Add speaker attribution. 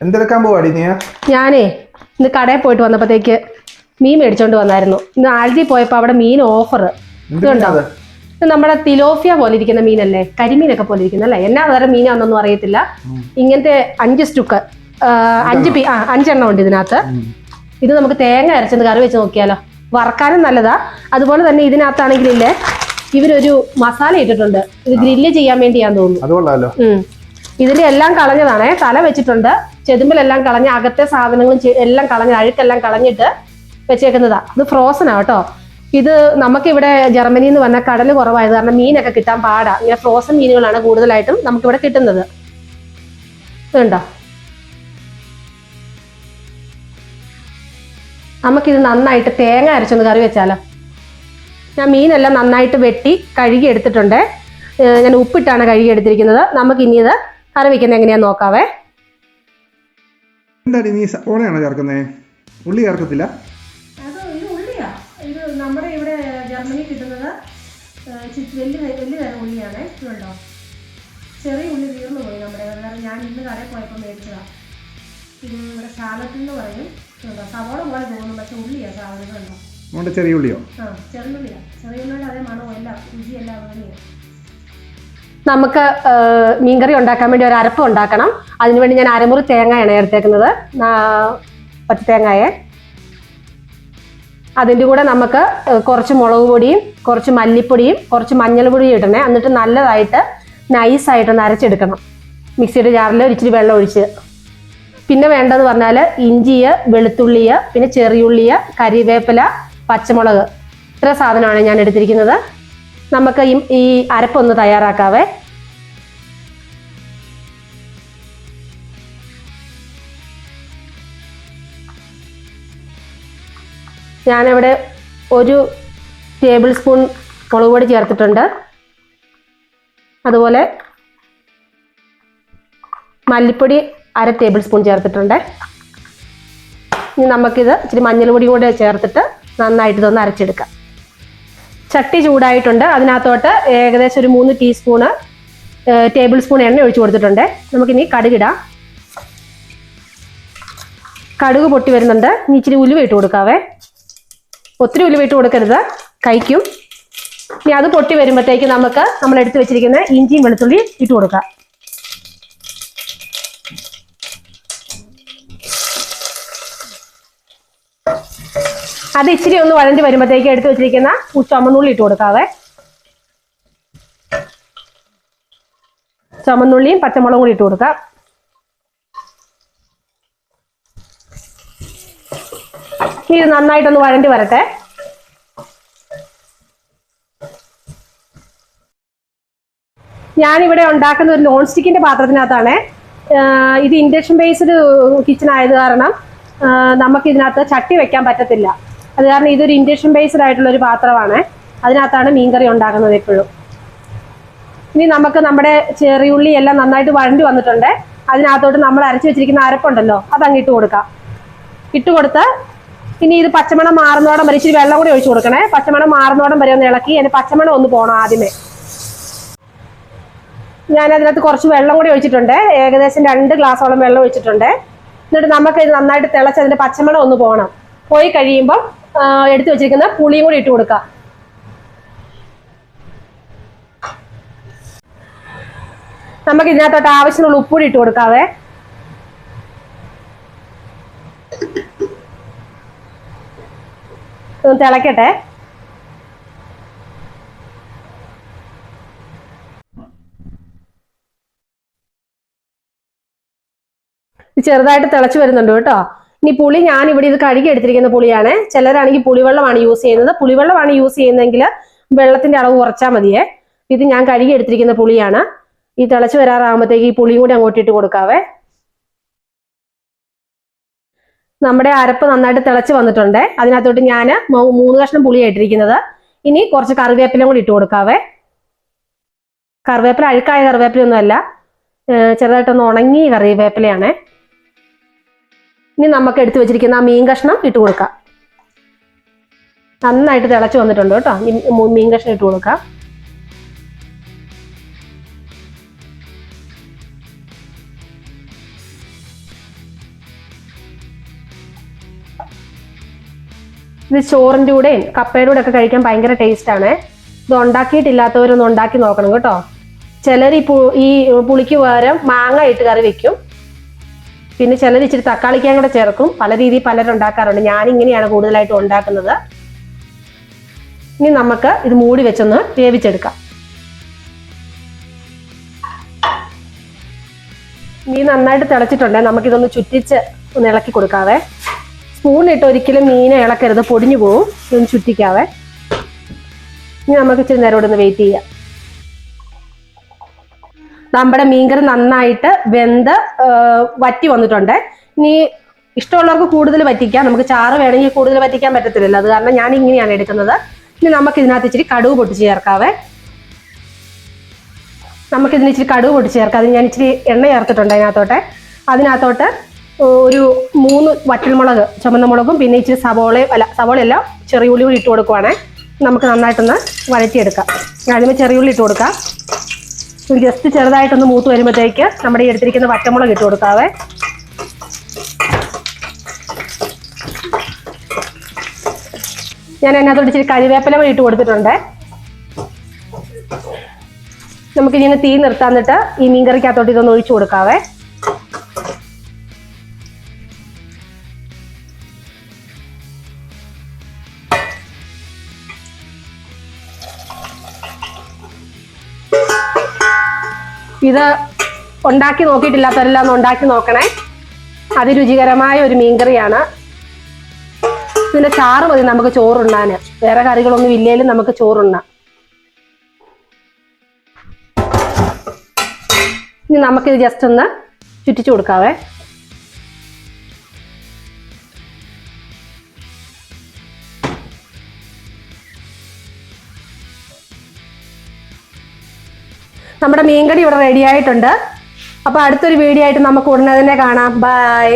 Speaker 1: എന്തെടുക്കാൻ പോവാടി നീ?
Speaker 2: ഞാനേ ഇന്ന് കടയിൽ പോയിട്ട് വന്നപ്പോഴത്തേക്ക് മീൻ മേടിച്ചോണ്ട് വന്നായിരുന്നു. ഇന്ന് ആഴ്ച പോയപ്പോ അവിടെ മീൻ ഓഫർ. ഇതുണ്ടോ? നമ്മുടെ തിലോഫിയ പോലെ ഇരിക്കുന്ന മീനല്ലേ, കരിമീനൊക്കെ പോലെ ഇരിക്കുന്ന അല്ലേ, എന്നാ വേറെ മീനാന്നൊന്നും അറിയത്തില്ല. ഇങ്ങനത്തെ 5 സ്റ്റുക്ക് 5 ഉണ്ട് ഇതിനകത്ത്. ഇത് നമുക്ക് തേങ്ങ അരച്ചെന്ന് കറി വെച്ച് നോക്കിയാലോ, വറക്കാനും നല്ലതാ. അതുപോലെ തന്നെ ഇതിനകത്താണെങ്കിലില്ലേ ഇവരൊരു മസാല ഇട്ടിട്ടുണ്ട്, ഇത് ഗ്രില്ല് ചെയ്യാൻ വേണ്ടിയാന്ന് തോന്നുന്നു. ഇതിന്റെ എല്ലാം കളഞ്ഞതാണേ, തല വെച്ചിട്ടുണ്ട്, ചെതുമ്പലെല്ലാം കളഞ്ഞ് അകത്തെ സാധനങ്ങളും എല്ലാം കളഞ്ഞ് അഴുക്കെല്ലാം കളഞ്ഞിട്ട് വെച്ചേക്കുന്നതാ. ഇത് ഫ്രോസനാ കേട്ടോ. ഇത് നമുക്കിവിടെ ജർമ്മനിയിൽ നിന്ന് വന്ന കടൽ കുറവായത് കാരണം മീനൊക്കെ കിട്ടാൻ പാടാ. ഇങ്ങനെ ഫ്രോസൺ മീനുകളാണ് കൂടുതലായിട്ടും നമുക്കിവിടെ കിട്ടുന്നത്. ഇതുണ്ടോ? നമുക്കിത് നന്നായിട്ട് തേങ്ങ അരച്ചൊന്ന് കറി വെച്ചാലോ. ഞാൻ മീനെല്ലാം നന്നായിട്ട് വെട്ടി കഴുകി എടുത്തിട്ടുണ്ട്. ഞാൻ ഉപ്പിട്ടാണ് കഴുകി എടുത്തിരിക്കുന്നത്. നമുക്കിനി ഇത് കറി വെക്കുന്നത് എങ്ങനെയാന്ന് നോക്കാവേ.
Speaker 1: എന്തായാലും നീ സവോളയാണോ ചേർക്കുന്നേ? ഉള്ളി ചേർക്കത്തില്ല?
Speaker 2: അത് ഇത് ഉള്ളിയാ. ഇത് നമ്മുടെ ഇവിടെ ജർമ്മനി കിട്ടുന്നത് വലിയ തരം ഉള്ളിയാണ്. ഇതുണ്ടോ? ചെറിയ ഉള്ളി തീർന്നു പോയി നമ്മുടെ. കാരണം ഞാൻ ഇന്ന് കടയിൽ പോയപ്പോൾ മേടിച്ചതാ. ഇത് ഇവിടെ സാലഡ് എന്ന് പറയും. സവോള പോലെ തോന്നും, പക്ഷെ ഉള്ളിയാ സാധനം. ഉണ്ടോ?
Speaker 1: ചെറിയ ഉള്ളിയോ?
Speaker 2: ചെറിയ ഉള്ളിയാ. ചെറിയ ഉള്ളിയുടെ അതേ മണവും എല്ലാം രുചിയെല്ലാം അങ്ങനെയാണ്. നമുക്ക് മീൻകറി ഉണ്ടാക്കാൻ വേണ്ടി ഒരു അരപ്പ് ഉണ്ടാക്കണം. അതിനുവേണ്ടി ഞാൻ അരമുറി തേങ്ങയാണ് എടുത്തേക്കുന്നത്, പച്ചത്തേങ്ങയെ. അതിൻ്റെ കൂടെ നമുക്ക് കുറച്ച് മുളക് പൊടിയും കുറച്ച് മല്ലിപ്പൊടിയും കുറച്ച് മഞ്ഞൾപ്പൊടിയും ഇടണേ. എന്നിട്ട് നല്ലതായിട്ട് നൈസായിട്ടൊന്ന് അരച്ചെടുക്കണം മിക്സിയുടെ ജാറിൽ ഇച്ചിരി വെള്ളം ഒഴിച്ച്. പിന്നെ വേണ്ടതെന്ന് പറഞ്ഞാൽ ഇഞ്ചി, വെളുത്തുള്ളി, പിന്നെ ചെറിയുള്ളി, കരിവേപ്പില, പച്ചമുളക്, ഇത്ര സാധനമാണ് ഞാൻ എടുത്തിരിക്കുന്നത്. നമുക്ക് ഈ അരപ്പൊന്ന് തയ്യാറാക്കാവേ. ഞാനിവിടെ 1 ടേബിൾ സ്പൂൺ മുളക് പൊടി ചേർത്തിട്ടുണ്ട്. അതുപോലെ മല്ലിപ്പൊടി 1/2 ടേബിൾ സ്പൂൺ ചേർത്തിട്ടുണ്ട്. ഇനി നമുക്കിത് ഇച്ചിരി മഞ്ഞൾപ്പൊടി കൂടെ ചേർത്തിട്ട് നന്നായിട്ട് ഇതൊന്ന് അരച്ചെടുക്കാം. ചട്ടി ചൂടായിട്ടുണ്ട്. അതിനകത്തോട്ട് ഏകദേശം ഒരു 3 ടേബിൾ സ്പൂൺ എണ്ണ ഒഴിച്ചു കൊടുത്തിട്ടുണ്ട്. നമുക്കിനി കടുകിടാം. കടുക് പൊട്ടി വരുന്നുണ്ട്. ഇനി ഇച്ചിരി ഉലുവ ഇട്ട് കൊടുക്കാവേ. ഒത്തിരി ഉലുവ ഇട്ട് കൊടുക്കരുത്, കഴിക്കും. ഇനി അത് പൊട്ടി വരുമ്പോഴത്തേക്ക് നമുക്ക് നമ്മൾ എടുത്തു വെച്ചിരിക്കുന്ന ഇഞ്ചിയും വെളുത്തുള്ളി ഇട്ട് കൊടുക്കാം. അത് ഇച്ചിരി ഒന്ന് വഴണ്ടി വരുമ്പോഴത്തേക്ക് എടുത്തു വെച്ചിരിക്കുന്ന ചുമന്നുള്ളി ഇട്ട് കൊടുക്കാവേ. ചുമന്നുള്ളിയും പച്ചമുളകും കൂടി ഇട്ട് കൊടുക്കാം. ഇത് നന്നായിട്ടൊന്ന് വഴണ്ടി വരട്ടെ. ഞാനിവിടെ ഉണ്ടാക്കുന്ന ഒരു നോൺ സ്റ്റിക്കിന്റെ പാത്രത്തിനകത്താണ്. ഇത് ഇൻഡക്ഷൻ ബേസ്ഡ് കിച്ചൺ ആയത് കാരണം നമുക്ക് ഇതിനകത്ത് ചട്ടി വെക്കാൻ പറ്റത്തില്ല. അത് കാരണം ഇതൊരു ഇൻഡക്ഷൻ ബേസ്ഡ് ആയിട്ടുള്ള ഒരു പാത്രമാണ്. അതിനകത്താണ് മീൻകറി ഉണ്ടാക്കുന്നത് എപ്പോഴും. ഇനി നമുക്ക് നമ്മുടെ ചെറിയുള്ളി എല്ലാം നന്നായിട്ട് വഴണ്ടി വന്നിട്ടുണ്ട്. അതിനകത്തോട്ട് നമ്മൾ അരച്ചു വെച്ചിരിക്കുന്ന അരപ്പുണ്ടല്ലോ, അതങ്ങ് ഇട്ട് കൊടുക്കാം. ഇട്ട് കൊടുത്ത് ഇനി ഇത് പച്ചമണം മാറുന്നോടം വരെ ഇച്ചിരി വെള്ളം കൂടി ഒഴിച്ചു കൊടുക്കണേ. പച്ചമണം മാറുന്നോടം വരെ ഒന്ന് ഇളക്കി അതിന് പച്ചമണം ഒന്ന് പോകണം ആദ്യമേ. ഞാനതിനകത്ത് കുറച്ച് വെള്ളം കൂടി ഒഴിച്ചിട്ടുണ്ട്. ഏകദേശം 2 ഗ്ലാസോളം വെള്ളം ഒഴിച്ചിട്ടുണ്ട്. എന്നിട്ട് നമുക്ക് ഇത് നന്നായിട്ട് തിളച്ച് അതിന്റെ പച്ചമണം ഒന്ന് പോകണം. പോയി കഴിയുമ്പം എടുത്തു വെച്ചിരിക്കുന്ന പുളിയും കൂടി ഇട്ട് കൊടുക്കാം. നമുക്ക് ഇതിനകത്തോട്ട് ആവശ്യമുള്ള ഉപ്പ് കൂടി ഇട്ട് കൊടുക്കാവേ. ഒന്ന് തിളക്കട്ടെ. ചെറുതായിട്ട് തിളച്ച് വരുന്നുണ്ട് കേട്ടോ. ഇനി പുളി ഞാനിവിടെ ഇത് കഴുകി എടുത്തിരിക്കുന്ന പുളിയാണ്. ചിലരാണെങ്കിൽ പുളിവെള്ളമാണ് യൂസ് ചെയ്യുന്നത്. പുളിവെള്ളമാണ് യൂസ് ചെയ്യുന്നതെങ്കിൽ വെള്ളത്തിന്റെ അളവ് കുറച്ചാൽ മതിയേ. ഇത് ഞാൻ കഴുകി എടുത്തിരിക്കുന്ന പുളിയാണ്. ഈ തിളച്ച് വരാറാകുമ്പോഴത്തേക്ക് ഈ പുളിയും കൂടി അങ്ങോട്ട് ഇട്ട് കൊടുക്കാവേ. നമ്മുടെ അരപ്പ് നന്നായിട്ട് തിളച്ച് വന്നിട്ടുണ്ട്. അതിനകത്തോട്ട് ഞാൻ 3 കഷ്ണം പുളിയാണ് ഇട്ടിരിക്കുന്നത്. ഇനി കുറച്ച് കറിവേപ്പിലയും കൂടി ഇട്ട് കൊടുക്കാവേ. കറിവേപ്പില അഴുക്കായ കറിവേപ്പിലൊന്നും അല്ല, ചെറുതായിട്ടൊന്ന് ഉണങ്ങിയ കറിവേപ്പിലയാണ്. ഇനി നമുക്ക് എടുത്തു വെച്ചിരിക്കുന്ന ആ മീൻ കഷ്ണം ഇട്ട് കൊടുക്കാം. നന്നായിട്ട് തിളച്ച് വന്നിട്ടുണ്ട് കേട്ടോ. മീൻ കഷ്ണം ഇട്ട് കൊടുക്കാം. ഇത് ചോറിൻ്റെ കൂടെയും കപ്പയുടെ കൂടെ ഒക്കെ കഴിക്കാൻ ഭയങ്കര ടേസ്റ്റാണ്. ഇത് ഉണ്ടാക്കിയിട്ടില്ലാത്തവരൊന്ന് ഉണ്ടാക്കി നോക്കണം കേട്ടോ. ചിലർ ഈ പുളിക്ക് പകരം മാങ്ങ ഇട്ട് കറി വെക്കും. പിന്നെ ചിലർ ഇച്ചിരി തക്കാളിക്കാൻ കൂടെ ചേർക്കും. പല രീതിയിൽ പലരും ഉണ്ടാക്കാറുണ്ട്. ഞാനിങ്ങനെയാണ് കൂടുതലായിട്ടും ഉണ്ടാക്കുന്നത്. ഇനി നമുക്ക് ഇത് മൂടി വെച്ചൊന്ന് വേവിച്ചെടുക്കാം. മീൻ നന്നായിട്ട് തിളച്ചിട്ടുണ്ടേ നമുക്കിതൊന്ന് ചുറ്റിച്ച് ഒന്ന് ഇളക്കി കൊടുക്കാവേ. സ്പൂണിട്ട് ഒരിക്കലും മീനെ ഇളക്കരുത്, പൊടിഞ്ഞു പോവും. ഇതൊന്ന് ചുറ്റിക്കാവേ. ഇനി നമുക്ക് ഇച്ചിരി നേരം ഇവിടെ ഒന്ന് വെയിറ്റ് ചെയ്യാം. നമ്മുടെ മീൻകറി നന്നായിട്ട് വെന്ത് വറ്റി വന്നിട്ടുണ്ട്. ഇനി ഇഷ്ടമുള്ളവർക്ക് കൂടുതൽ വറ്റിക്കാം. നമുക്ക് ചാറ് വേണമെങ്കിൽ കൂടുതൽ വറ്റിക്കാൻ പറ്റത്തില്ലല്ലോ. അത് കാരണം ഞാൻ ഇങ്ങനെയാണ് എടുക്കുന്നത്. ഇനി നമുക്ക് ഇതിനകത്ത് ഇച്ചിരി കടുക് പൊട്ടിച്ച് ചേർക്കാവേ. നമുക്കിതിന് ഇച്ചിരി കടുക് പൊട്ടിച്ച് ചേർക്കാം. അതിന് ഞാൻ ഇച്ചിരി എണ്ണ ചേർത്തിട്ടുണ്ട് അതിനകത്തോട്ട് ഒരു 3 വറ്റൽമുളക്, ചുമന്ന മുളകും പിന്നെ ഇച്ചിരി സവോളയല്ല ചെറിയ ഉള്ളി കൂടി ഇട്ട് കൊടുക്കുവാണേ. നമുക്ക് നന്നായിട്ടൊന്ന് വഴറ്റിയെടുക്കാം. ആദ്യമേ ചെറിയ ഉള്ളി ഇട്ട് കൊടുക്കാം. ജസ്റ്റ് ചെറുതായിട്ടൊന്ന് മൂത്ത് വരുമ്പോഴത്തേക്ക് നമ്മുടെ ഈ എടുത്തിരിക്കുന്ന വറ്റമുളക് ഇട്ട് കൊടുക്കാവേ. ഞാൻ അതിനകത്തോട്ട് ഇച്ചിരി കരിവേപ്പില കൂടി ഇട്ട് കൊടുത്തിട്ടുണ്ട്. നമുക്കിനി അങ്ങ് തീ നിർത്താന്നിട്ട് ഈ മീൻകറിക്കകത്തോട്ട് ഇതൊന്ന് ഒഴിച്ചു കൊടുക്കാവേ. ഇത് ഉണ്ടാക്കി നോക്കിയിട്ടില്ലാത്തവരെല്ലാം ഒന്ന് ഉണ്ടാക്കി നോക്കണേ. അതിരുചികരമായ ഒരു മീൻകറിയാണ്. ഇതിന്റെ ചാറ് മതി നമുക്ക് ചോറുണ്ണാന്. വേറെ കറികളൊന്നും ഇല്ലേലും നമുക്ക് ചോറുണ്ണാം. ഇനി നമുക്കിത് ജസ്റ്റ് ഒന്ന് ചുറ്റിച്ചു കൊടുക്കാവേ. നമ്മുടെ മീൻകറി ഇവിടെ റെഡി ആയിട്ടുണ്ട്. അപ്പൊ അടുത്തൊരു വീഡിയോ ആയിട്ട് നമുക്ക് ഉടനെ തന്നെ കാണാം. ബൈ.